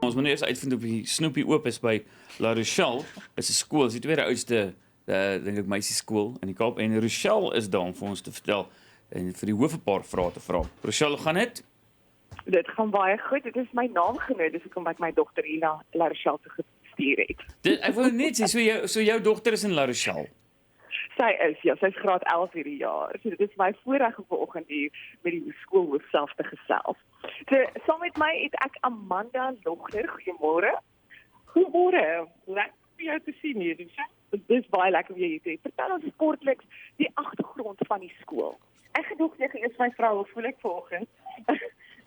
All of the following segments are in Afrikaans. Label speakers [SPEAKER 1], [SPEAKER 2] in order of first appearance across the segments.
[SPEAKER 1] Ons moet eers uitvind of die snoepie oop is by La Rochelle. Dit is 'n skool, dis die tweede oudste dink ek meisieskool in die Kaap en Rochelle is daar om vir ons te vertel en vir die hoof 'n paar vrae te vra. Rochelle, gaan dit?
[SPEAKER 2] Dit gaan baie goed. Dit is my naamgenoot, dus ek kom met my dogter hier na La Rochelle toe gestuur het.
[SPEAKER 1] Ek wil net sê, so jou dogter is in La Rochelle.
[SPEAKER 2] Sy is, ja, sy is graad 11 hierdie jaar. So dit is my voorreg om vanoggend hier met die skoolhoof self te gesels. So saam met my het ek Amanda Logner. Goeiemôre. Goeiemôre. Lekker om jou te sien hier. Dit is baie lekker om jou hier te hê. Vertel ons kortliks die agtergrond van die skool. Ek gedog jy eers my vrou, hoe voel ek vanoggend?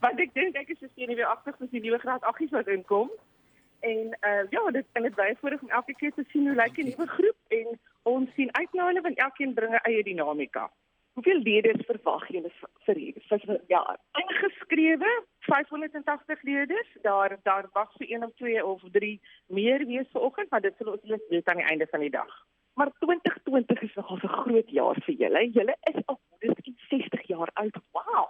[SPEAKER 2] Want ek dink ek is so senuweeagtig vir die nuwe graad 8's wat inkom. En ja, dit baie voorreg om elke keer te sien hoe lyk 'n nuwe groep en ons sien uit na hulle want elkeen bring 'n eie dinamika. Hoeveel leerders verwag julle vir hierdie jaar? Ingeskrewe 580 leerders. Daar mag so 1 of 2 of 3 meer wees vanoggend, maar dit sal ons eers weet aan die einde van die dag. Maar 2020 is nogal 'n groot jaar vir julle. Julle is al 160 jaar oud. Wow.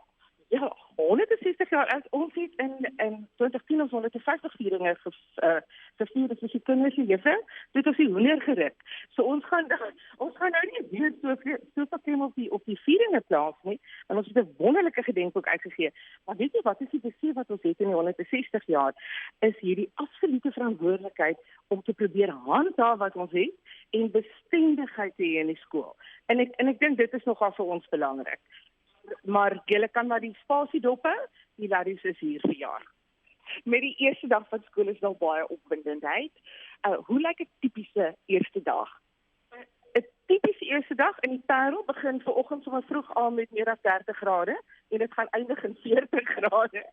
[SPEAKER 2] Ja, 160 jaar oud. Ons het in 2010 ons 150 vieringe gevier, dus die kinders en juffrou, dit is die hoender geruk. So ons gaan nou nie weer so veel op die vieringe plaas nie, want ons het 'n wonderlike gedenkboek uitgegee. Maar weet jy wat is die besef wat ons het in die 160 jaar, is hierdie absolute verantwoordelikheid om te probeer handhaaf wat ons het en bestendigheid te hê in die skool. En ek dink dit is nogal vir ons belangrik. Maar julle kan maar die spasie doppe, die laddies is hier vir jaar. Met die eerste dag van skool is nog baie opwindendheid. Hoe lyk 'n tipiese eerste dag? 'n Tipiese eerste dag in die Parel begin vanoggend sommer vroeg aan met meer as 30 grade en dit gaan eindig in 40 grade.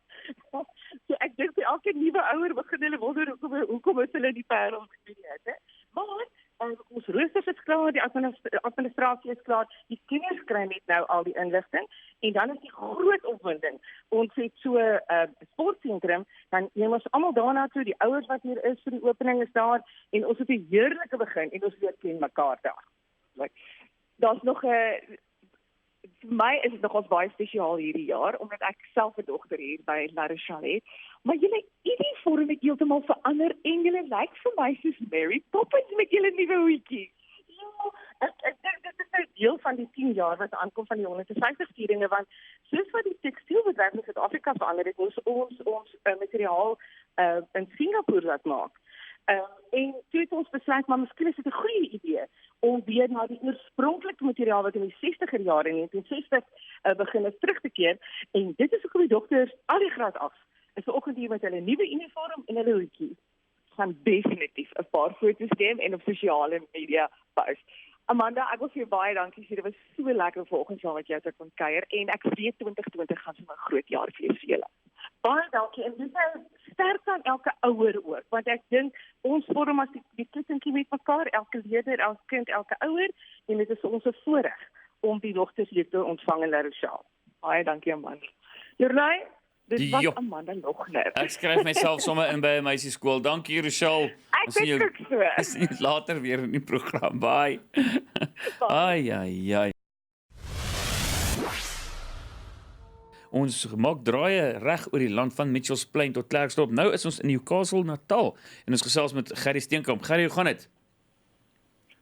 [SPEAKER 2] So ek dink elke nuwe ouer begin hulle wonder hoekom is hulle in die Parel, ek weet nie, hè? Maar ons roosters is klaar, die administrasie is klaar, die kinders kry net nou al die inligting en dan is die groot opwinding. Ons het so 'n sportsentrum, dan neem ons almal daarna toe, die ouers wat hier is vir die opening is daar en ons het 'n heerlike begin en ons weer ken mekaar daar. Daar's nog 'n vir my is dit nogals baie spesiaal hierdie jaar omdat ek self 'n dogter hier by La Rochelle het. Maar julle uniform het heeltemal verander en julle lyk vir my soos Mary Poppins met julle nuwe hoedjies. Ja, ek dink dit is 'n deel van die 10 jaar wat aankom van die 150 vieringe want soos wat die tekstielbedryf in Suid-Afrika verander het, ons materiaal in Singapore laat maak. En toe het ons besluit, maar miskien is dit 'n goeie idee om weer na die oorspronklike materiaal wat in die 60er jare in 1960 begin is terug te keer. En dit is hoekom die dogters al die graad af is vanoggend hier met hulle nuwe uniform en hulle hoedjies. Gaan definitief 'n paar foto's neem en op sosiale media post. Amanda, ek wil vir jou baie dankie sê. Dit was so lekker vanoggend saam met jou te kon kuier en ek weet 2020 gaan so 'n groot jaar vir julle. Baie dankie en dis nou sterk aan elke ouer ook, want ek dink ons vorm as die kettingkie met mekaar, elke leerder, elke kind, elke ouer en dit is ons 'n voorreg om die dogters hier te ontvang in La Rochelle. Baie dankie Amanda. Januarie, dit was Amanda Logner.
[SPEAKER 1] Ek skryf myself sommer in by 'n meisieskool. Dankie Rochelle.
[SPEAKER 2] Ek dink ook so.
[SPEAKER 1] Ons sien jou later weer in die program. Bye. Ai. Ons maak draaie reg oor die land van Mitchells Plain tot Klerksdorp. Nou is ons in Newcastle Natal en ons gesels met Gerrie Steenkamp. Gerrie, hoe gaan dit?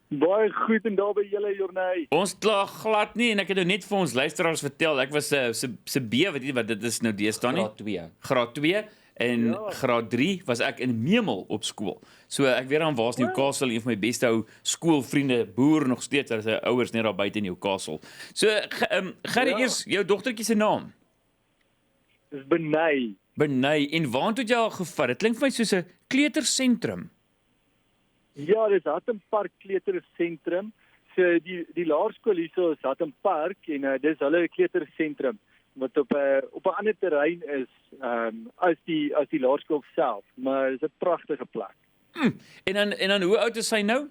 [SPEAKER 3] Baie goed en daar by julle Jorney.
[SPEAKER 1] Ons kla glad nie en ek het nou net vir ons luisteraars vertel, ek was se B, weet jy wat dit is nou deesdae nie? Graad 2 en ja. Graad 3 was ek in Memel op skool. So ek weet dan waar's Newcastle, een van my beste ou skoolvriende, boer nog steeds, as sy ouers net daar buite in Newcastle. So Gerrie, eers jou dogtertjie se naam.
[SPEAKER 3] Dis Benay.
[SPEAKER 1] En waartoe het jy al gevat? Dit klink vir my soos 'n kleutersentrum.
[SPEAKER 3] Ja, dis Hatton Park kleutersentrum. So die laerskool hierso is Hatton Park en dis hulle kleutersentrum wat op 'n ander terrein is as die laerskool self, maar dit is 'n pragtige plek.
[SPEAKER 1] En dan hoe oud is sy nou?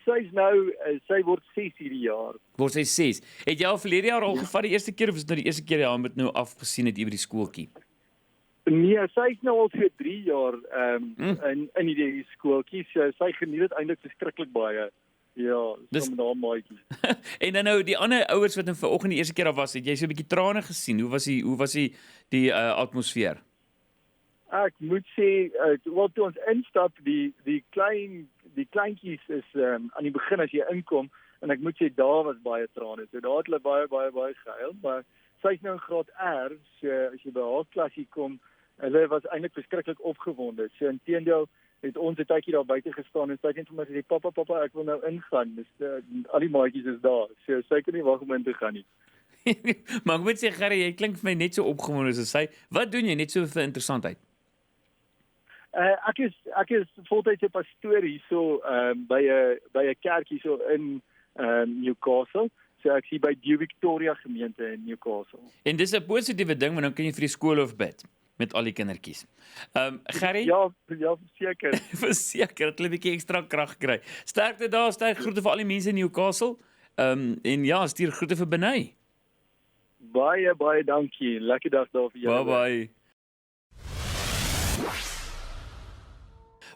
[SPEAKER 3] Sy word 6 hierdie jaar.
[SPEAKER 1] Word sy 6. Het jy al verlede jaar al gevat die eerste keer of is dit nou die eerste keer jy met nou afgesien het hier by die skooltjie?
[SPEAKER 3] Nee, sy is nou al vir 3 jaar in die skooltjie. So sy geniet dit eintlik verskriklik baie. Ja, dis 'n maatjie.
[SPEAKER 1] En dan nou die ander ouers wat nou vanoggend die eerste keer af was, het jy so 'n bietjie trane gesien? Hoe was die atmosfeer?
[SPEAKER 3] Ek moet sê, wel toe ons instap, die kleintjies is aan die begin as jy inkom, en ek moet sê daar was baie trane. So daar het hulle baie gehuil, maar sy's nou in graad R, so as jy by haar klasie kom, hulle was eintlik verskriklik opgewonde. So inteendeel het ons 'n tydjie daar buite gestaan en sy het net vir my gesê, "Pappa, ek wil nou ingaan." Dis al die maatjies is daar. So sy kan nie wag om in te gaan nie.
[SPEAKER 1] Maar ek moet sê, Gerry, jy klink vir my net so opgewonde soos sy. Wat doen jy net so vir interessantheid?
[SPEAKER 3] Ek is voltydse pastoor hierso by 'n kerk hierso in Newcastle. So ek sien by die Victoria gemeente in Newcastle.
[SPEAKER 1] En dis 'n positiewe ding, want dan kan jy vir die skoolhoof bid met al die kindertjies. Gerry?
[SPEAKER 3] Ja, seker.
[SPEAKER 1] Verseker, dat hulle 'n bietjie ekstra krag kry. Sterkte daar, sterk groete vir al die mense in Newcastle. En ja, stuur groete vir Benay.
[SPEAKER 3] Baie dankie. Lekker dag daar vir julle.
[SPEAKER 1] Bye.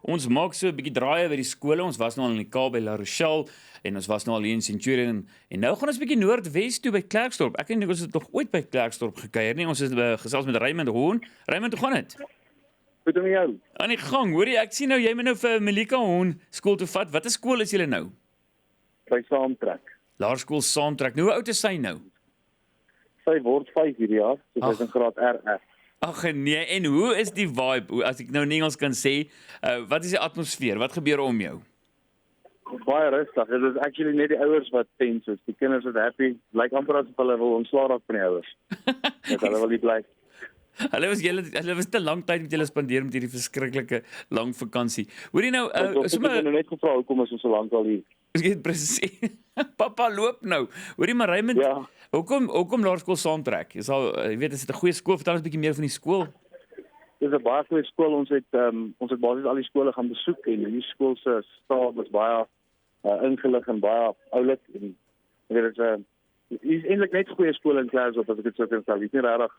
[SPEAKER 1] Ons maak so 'n bietjie draaie by die skole. Ons was nou al in die Kaap by La Rochelle en ons was nou al hier in Centurion en nou gaan ons 'n bietjie noordwes toe by Klerksdorp. Ek dink ons het nog ooit by Klerksdorp gekuier nie. Ons het gesels met Raymond Hoorn. Raymond, hoe gaan dit?
[SPEAKER 3] Goed om jou.
[SPEAKER 1] Aan die gang. Hoorie, ek sien nou jy moet nou vir Melika Hoorn skool toe vat. Watter skool is julle nou?
[SPEAKER 3] By Saamtrek.
[SPEAKER 1] Laerskool Saamtrek. Nou hoe oud is sy nou?
[SPEAKER 3] Sy word 5 hierdie jaar, so sy is in graad RF.
[SPEAKER 1] Ag nee, en hoe is die vibe? As ek nou in Engels kan sê, wat is die atmosfeer? Wat gebeur om jou?
[SPEAKER 3] Baie rustig. Dit is actually net die ouers wat tense is. Die kinders is happy. Lyk amper asof hulle wil ontslaa raak van die ouers. Dat hulle wil nie bly.
[SPEAKER 1] Hulle was te lank tyd met julle spandeer met hierdie verskriklike lang vakansie. Hoorie nou,
[SPEAKER 3] sommer ek het net gevra hoekom is ons so lank al hier?
[SPEAKER 1] Ek presies. Papa loop nou. Hoorie maar Raymond,
[SPEAKER 3] ja.
[SPEAKER 1] Hoekom Laerskool Saamtrek? Jy weet, is dit 'n goeie skool? Vertel ons 'n bietjie meer van die skool.
[SPEAKER 3] Dis 'n baie goeie skool. Ons het basies al die skole gaan besoek en die skool se staf was baie ingelig en baie oulik en dit is eintlik net goeie skole in Klerksdorp as ek dit sou kan sê. Dit is nie regtig.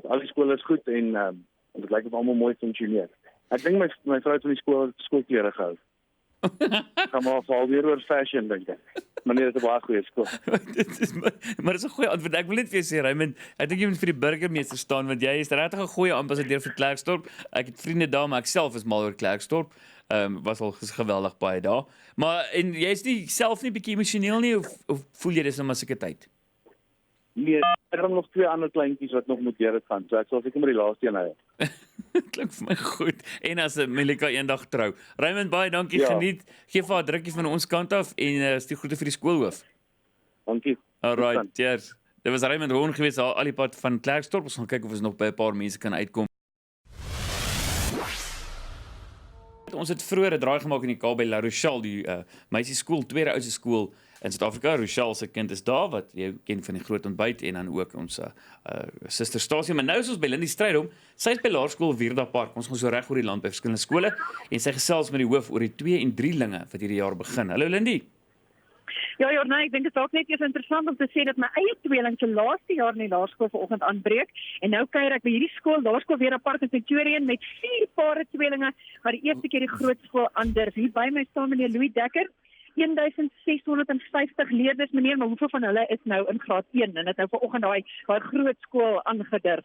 [SPEAKER 3] Al die skole is goed en dit lyk of almal mooi funksioneer. Ek dink my vrou het van die skoolklere gehou. Gaan maar val weer oor fashion dink ek. Maar nee, dit is 'n baie goeie skool.
[SPEAKER 1] Maar dit is 'n goeie antwoord. Ek wil net vir jou sê Raymond, ek dink jy moet vir die burgemeester staan want jy is regtig 'n goeie ambassadeur vir Klerksdorp. Ek het vriende daar, maar ek self is mal oor Klerksdorp. Was al geweldig baie daar. Maar en jy's nie self nie bietjie emosioneel nie of voel jy dis nou maar seker tyd?
[SPEAKER 3] Nee, ek het nog 2 ander kleintjies wat nog moet deur gaan. So ek sal seker maar die laaste een hou.
[SPEAKER 1] Klink vir my goed. En as Melika eendag trou. Raymond, baie dankie. Ja. Geniet. Gee vir haar drukkie van ons kant af en stuur groete vir die skoolhoof.
[SPEAKER 3] Dankie.
[SPEAKER 1] Alright, cheers. Dit was Raymond Hoorn geweest al die pad van Klerksdorp. Ons gaan kyk of ons nog by 'n paar mense kan uitkom. Ons het vroeër 'n draai gemaak in die Kaap by La Rochelle, die meisie skool, tweede oudste skool in Suid-Afrika. Rochelle se kind is daar wat jy ken van die groot ontbyt en dan ook ons susterstasie. Maar nou is ons by Lindy Strydom. Sy is by Laerskool Wierda Park. Ons gaan so reg oor die land by verskillende skole en sy gesels met die hoof oor die 2 en 3 linge wat hierdie jaar begin. Hallo Lindy.
[SPEAKER 4] Ja, Jorna, ek dink dit is ook net eers interessant om te sê dat my eie tweeling se laaste jaar in die laerskool vanoggend aanbreek en nou kuier ek by hierdie skool, Laerskool Wierda Park in Centurion met 4 pare tweelinge wat die eerste keer die groot skool aandurf. Hier by my staan meneer Louis Dekker. 1650 leerders, meneer, maar hoeveel van hulle is nou in graad 1 en het nou vanoggend daai groot skool aangedurf?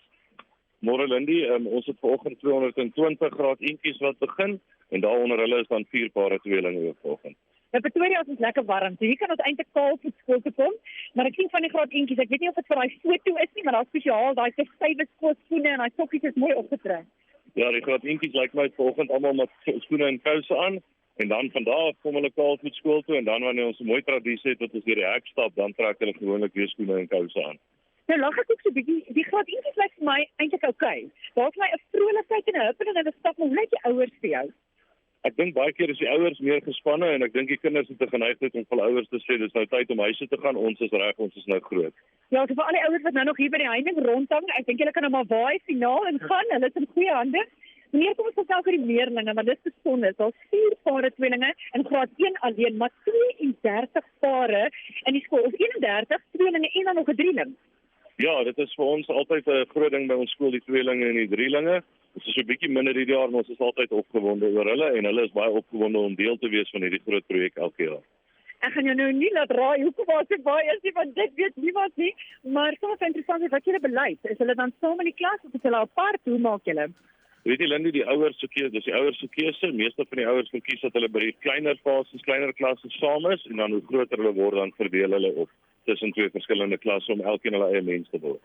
[SPEAKER 5] Môre Lindy, ons het vanoggend 220 graad 1tjies wat begin en daaronder hulle is dan 4 pare tweelinge vanoggend.
[SPEAKER 4] Ja, Pretoria is lekker warm, so hier kan ons eintlik kaal vir skool toe kom, maar ek sien van die graad 1tjies, ek weet nie of dit vir daai foto is nie, maar daar's spesiaal daai stywe skoolskoene en daai sokkies is mooi opgetrek.
[SPEAKER 5] Ja, die graad 1tjies lyk my vanoggend almal met skoene en kouse aan. En dan van daar af kom hulle kaalvoet skool toe en dan wanneer ons 'n mooi tradisie het dat ons deur die hek stap, dan trek hulle gewoonlik weer skoene en kouse aan.
[SPEAKER 4] Nou lag ek ook so bietjie, die graad 1tjies lyk vir my eintlik oukei. Daar's my 'n vrolikheid en 'n huppel en 'n stap, maar hoe lyk die ouers vir jou?
[SPEAKER 5] Ek dink baie keer is die ouers meer gespanne en ek dink die kinders het 'n geneigtheid om vir ouers te sê dis nou tyd om huis toe te gaan, ons is reg, ons is nou groot.
[SPEAKER 4] Ja, so vir al die ouers wat nou nog hier by die heining rondhang, ek dink julle kan nou maar waai finaal en gaan, hulle is in goeie hande. Meneer, kom ons vertel vir die leerlinge, want dit is besonder. Daar's 4 pare tweelinge in graad 1 alleen, maar 32 pare in die skool. Of 31 tweelinge en dan nog 'n drieling.
[SPEAKER 5] Ja, dit is vir ons altyd 'n groot ding by ons skool, die tweelinge en die drielinge. Dit is so 'n bietjie minder hierdie jaar, maar ons is altyd opgewonde oor hulle en hulle is baie opgewonde om deel te wees van hierdie groot projek elke jaar.
[SPEAKER 4] Ek gaan jou nou nie laat raai hoekom was dit baie is nie, want dit weet niemand nie. Maar soms interessant is wat julle beleid. Is hulle dan saam in die klas of is hulle apart? Hoe maak julle?
[SPEAKER 5] Weet jy Lindy, die ouers se keuse, dis die ouers se keuse. Meeste van die ouers verkies dat hulle by die kleiner fases, kleiner klasse saam is en dan hoe groter hulle word, dan verdeel hulle op tussen 2 verskillende klasse om elkeen hulle eie mens te word.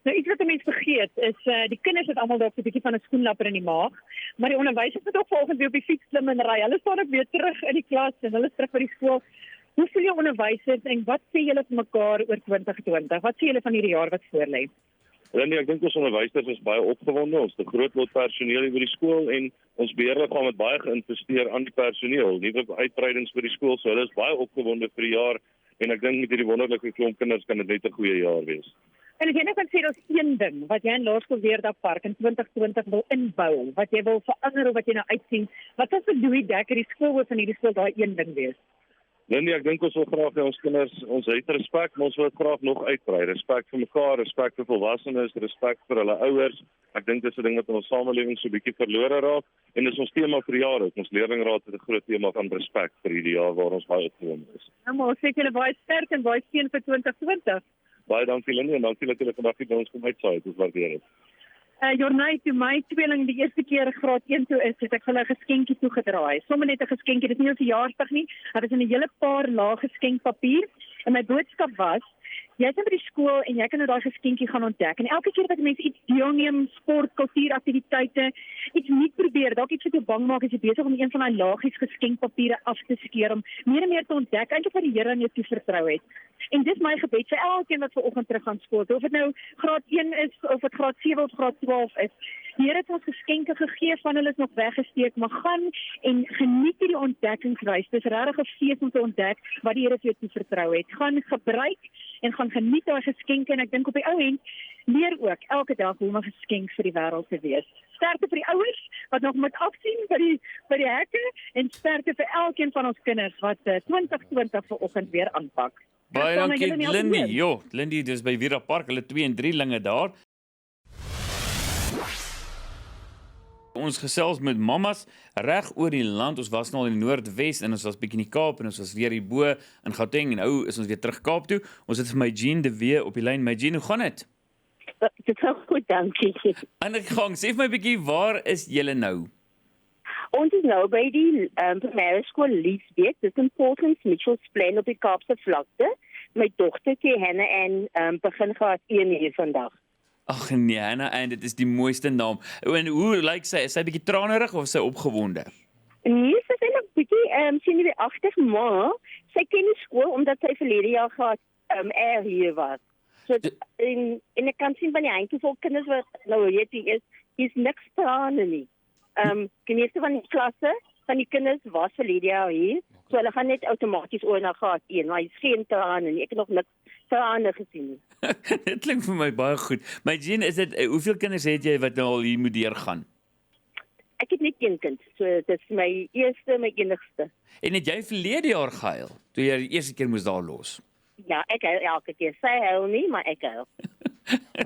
[SPEAKER 4] Nou iets wat 'n mens vergeet is die kinders het almal dalk 'n bietjie van 'n skoenlapper in die maag, maar die onderwysers moet ook vanoggend weer op die fiets klim en ry. Hulle staan ook weer terug in die klas en hulle is terug by die skool. Hoe voel jou onderwysers en wat sê julle vir mekaar oor 2020? Wat sê julle van hierdie jaar wat voorlê?
[SPEAKER 5] Lindy, ek dink ons onderwysers is baie opgewonde. Ons het 'n groot lot personeel hier by die skool en ons beheerliggaam het baie geïnvesteer aan die personeel, nuwe uitbreidings vir die skool, so hulle is baie opgewonde vir die jaar en ek dink met hierdie wonderlike klomp kinders kan dit net 'n goeie jaar wees.
[SPEAKER 4] En as jy nou kan sê daar's een ding wat jy in Laerskool Weerdag Park in 2020 wil inbou, wat jy wil verander of wat jy nou uitsien, wat sal vir Louis Dekker die skoolhoof van hierdie skool daai een ding wees?
[SPEAKER 5] Lindy, ek dink ons wil graag hê ons kinders, ons het respek, maar ons wil dit graag nog uitbrei. Respek vir mekaar, respek vir volwassenes, respek vir hulle ouers. Ek dink dis 'n ding wat in ons samelewing so 'n bietjie verlore raak en dis ons tema vir die jaar. Ons leerlingraad het 'n groot tema van respek vir hierdie jaar waar ons baie opgewonde is.
[SPEAKER 4] Nou maar sê julle baie sterk en baie seën vir 2020.
[SPEAKER 5] Baie dankie Lindy en dankie dat julle vandag hier by ons kom uitsaai. Dit waardeer dit.
[SPEAKER 4] Jornay, toe my tweeling die eerste keer graad 1 toe is, het ek vir hulle 'n geskenkie toegedraai. Sommige net 'n geskenkie, dit is nie 'n verjaarsdag nie. Dit is in 'n hele paar lae geskenkpapier en my boodskap was jy is by die skool en jy kan nou daai geskenkie gaan ontdek. En elke keer wat mense iets deelneem, sport, kultuuraktiwiteite, iets nuut probeer, dalk iets wat jou bang maak as jy besig om een van daai laagies geskenkpapiere af te skeer om meer en meer te ontdek eintlik wat die Here aan jou toevertrou het. En dis my gebed vir elkeen wat vanoggend terug gaan skool, of dit nou graad 1 is of dit graad 7 of graad 12 is. Die Here het ons geskenke gegee, van hulle is nog weggesteek, maar gaan en geniet hierdie ontdekkingsreis. Dis regtig 'n fees om te ontdek wat die Here vir jou toevertrou het. Gaan gebruik en gaan geniet daai geskenke en ek dink op die ou end leer ook elke dag hoe om 'n geskenk vir die wêreld te wees. Sterkte vir die ouers wat nog moet afsien by die hekke en sterkte vir elkeen van ons kinders wat 2020 vanoggend weer aanpak.
[SPEAKER 1] Baie dankie Lindy. Jo, Lindy dis by Weerdag Park, hulle 2 en 3 linge daar. Ons gesels met mammas reg oor die land. Ons was nou al in die Noordwes en ons was bietjie in die Kaap en ons was weer hierbo in Gauteng en nou is ons weer terug Kaap toe. Ons het vir my Jean de Wee op die lyn. My Jean, hoe gaan dit?
[SPEAKER 6] Dit gaan goed, dankie.
[SPEAKER 1] Aan die gang, sê vir my bietjie, waar is julle nou?
[SPEAKER 6] Ons is nou by die primêre skool Liesbeek. Dit is in Portland, Mitchells Plain op die Kaapse vlakte. My dogtertjie Hannah en begin graad 1 hier vandag.
[SPEAKER 1] Ag nee, Hannah, en dit is die mooiste naam. En hoe lyk sy? Is sy bietjie tranerig of is sy opgewonde?
[SPEAKER 6] Nee, sy is eintlik bietjie senuweeagtig, maar sy ken die skool omdat sy verlede jaar graad hier was. So en ek kan sien van die handjies vol kinders wat nou weet jy is niks trane nie. Die meeste van die klasse van die kinders was verlede jaar hier, so hulle gaan net outomaties oor na graad 1, maar hy is geen trane nie. Ek het nog niks trane gesien nie.
[SPEAKER 1] Dit klink vir my baie goed. My Jean, is dit hoeveel kinders het jy wat nou al hier moet deurgaan?
[SPEAKER 6] Ek het net een kind, so dit is my eerste, my enigste.
[SPEAKER 1] En het jy verlede jaar gehuil toe jy die eerste keer moes daar los?
[SPEAKER 6] Ja, ek huil elke keer. Sy huil nie, maar ek huil.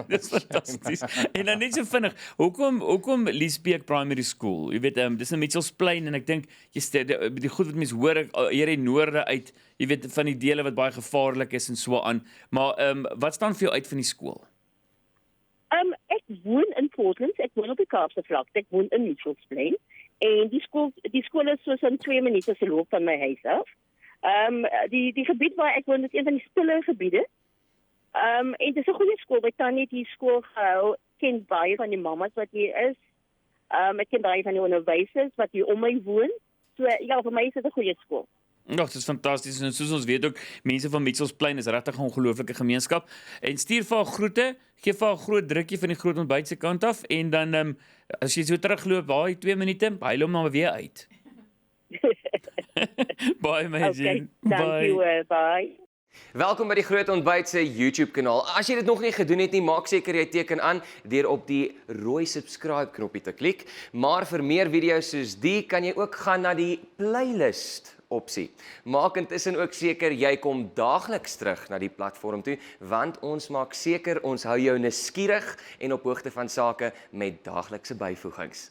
[SPEAKER 1] Dis fantasties. En dan net so vinnig, hoekom Liesbeek Primary School? Jy weet, dis in Mitchells Plain en ek dink die goed wat mense hoor hier in noorde uit, jy weet van die dele wat baie gevaarlik is en so aan. Maar wat staan vir jou uit van die skool?
[SPEAKER 6] Ek woon in Portland, ek woon op die Kaapse vlakte, ek woon in Mitchells Plain en die skool is so 2 minute se loop van my huis af. Die gebied waar ek woon is een van die stille gebiede. En dit is 'n goeie skool. By Tannie het die skool gehou. Ken baie van die mammas wat hier is. Ek ken baie van die onderwysers wat hier om my woon. So ja, vir my is dit 'n goeie skool.
[SPEAKER 1] Ja, dit is fantasties en soos ons weet ook, mense van Mitchells Plain is regtig 'n ongelooflike gemeenskap. En stuur vir haar groete, gee vir haar groot drukkie van die groot ontbyt se kant af en dan as jy so terugloop, daai 2 minute, hy hom maar weer uit. Bye my Jean.
[SPEAKER 6] Thank you, bye.
[SPEAKER 7] Welkom by die Groot Ontbyt se YouTube kanaal. As jy dit nog nie gedoen het nie, maak seker jy teken aan deur op die rooi subscribe knoppie te klik. Maar vir meer video's soos die kan jy ook gaan na die playlist opsie. Maak intussen ook seker jy kom daagliks terug na die platform toe, want ons maak seker ons hou jou nuuskierig en op hoogte van sake met daaglikse byvoegings.